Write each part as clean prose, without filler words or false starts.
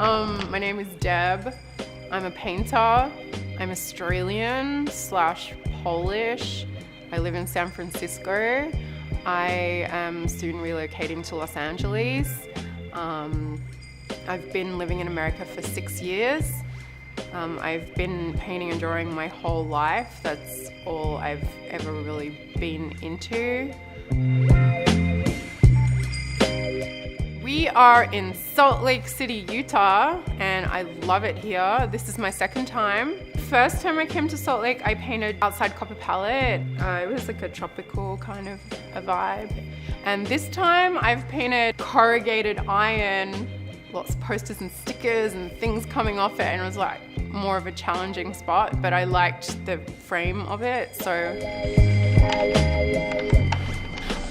My name is Deb. I'm a painter. I'm Australian/Polish. I live in San Francisco. I am soon relocating to Los Angeles. I've been living in America for 6 years. I've been painting and drawing my whole life. That's all I've ever really been into. We are in Salt Lake City, Utah, and I love it here. This is my second time. First time I came to Salt Lake, I painted outside copper palette. It was like a tropical kind of a vibe. And this time I've painted corrugated iron, lots of posters and stickers and things coming off it, and it was like more of a challenging spot, but I liked the frame of it, so.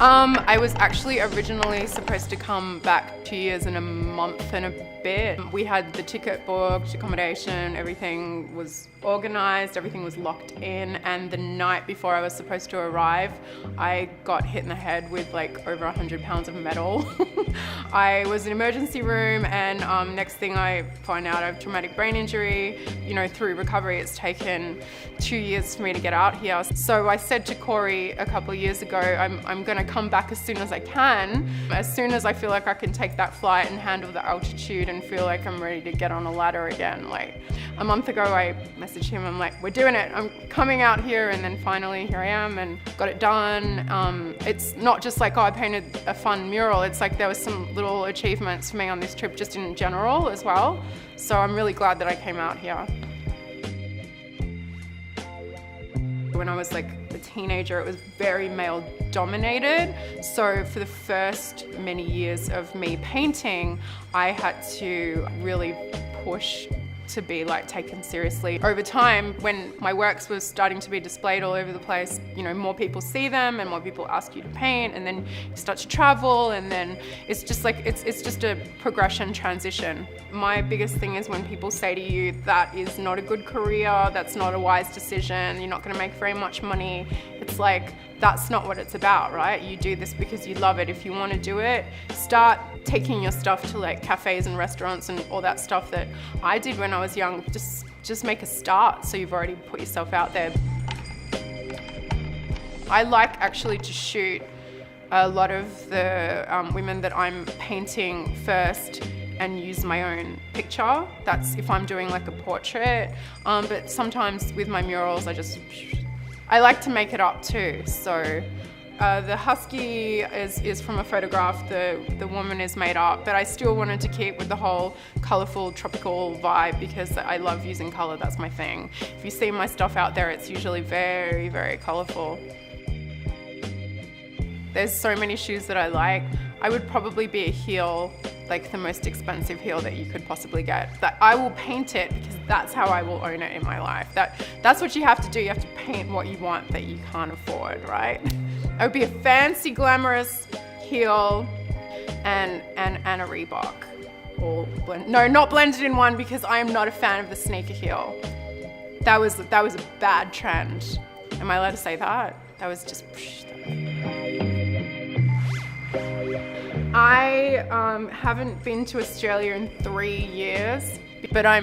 I was actually originally supposed to come back 2 years and a month and a bit. We had the ticket booked, accommodation, everything was organized, everything was locked in, and the night before I was supposed to arrive, I got hit in the head with like over 100 pounds of metal. I was in emergency room, and next thing I find out I have traumatic brain injury. You know, through recovery, it's taken 2 years for me to get out here. So I said to Corey a couple of years ago, I'm gonna come back as soon as I can. As soon as I feel like I can take that flight and handle the altitude and feel like I'm ready to get on a ladder again. Like a month ago, I messaged him, I'm like, we're doing it. I'm coming out here, and then finally here I am and got it done. It's not just like, oh, I painted a fun mural. It's like there was some little achievements for me on this trip just in general as well. So I'm really glad that I came out here. When I was like a teenager, it was very male dominated. So for the first many years of me painting, I had to really push to be like taken seriously. Over time, when my works were starting to be displayed all over the place, you know, more people see them and more people ask you to paint, and then you start to travel, and then it's just like, it's just a progression transition. My biggest thing is when people say to you, that is not a good career, that's not a wise decision, you're not gonna make very much money. It's like, that's not what it's about, right? You do this because you love it. If you want to do it, start taking your stuff to like cafes and restaurants and all that stuff that I did when I was young. Just make a start, so you've already put yourself out there. I like actually to shoot a lot of the women that I'm painting first and use my own picture. That's if I'm doing like a portrait. But sometimes with my murals, I like to make it up too. So the husky is from a photograph, the woman is made up, but I still wanted to keep with the whole colorful tropical vibe because I love using color, that's my thing. If you see my stuff out there, it's usually very, very colorful. There's so many shoes that I like. I would probably be a heel, like the most expensive heel that you could possibly get. That I will paint it because that's how I will own it in my life. That's what you have to do. You have to paint what you want that you can't afford, right? I would be a fancy, glamorous heel and a Reebok. All no, not blended in one, because I am not a fan of the sneaker heel. That was a bad trend. Am I allowed to say that? That was just. I haven't been to Australia in 3 years, but I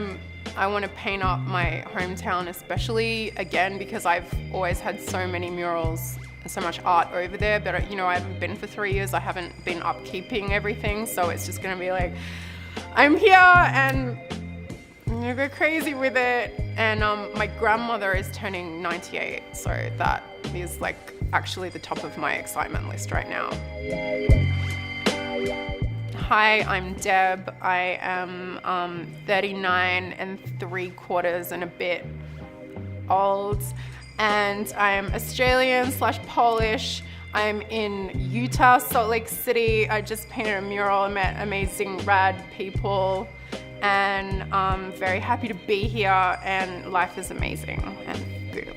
want to paint up my hometown, especially again because I've always had so many murals and so much art over there. But you know, I haven't been for 3 years. I haven't been upkeeping everything, so it's just going to be like, I'm here and I'm gonna go crazy with it. And my grandmother is turning 98, so that is like actually the top of my excitement list right now. Hi, I'm Deb. I am 39 3/4 and a bit old, and I'm Australian/Polish. I'm in Utah, Salt Lake City. I just painted a mural. I met amazing, rad people, and I'm very happy to be here, and life is amazing and good.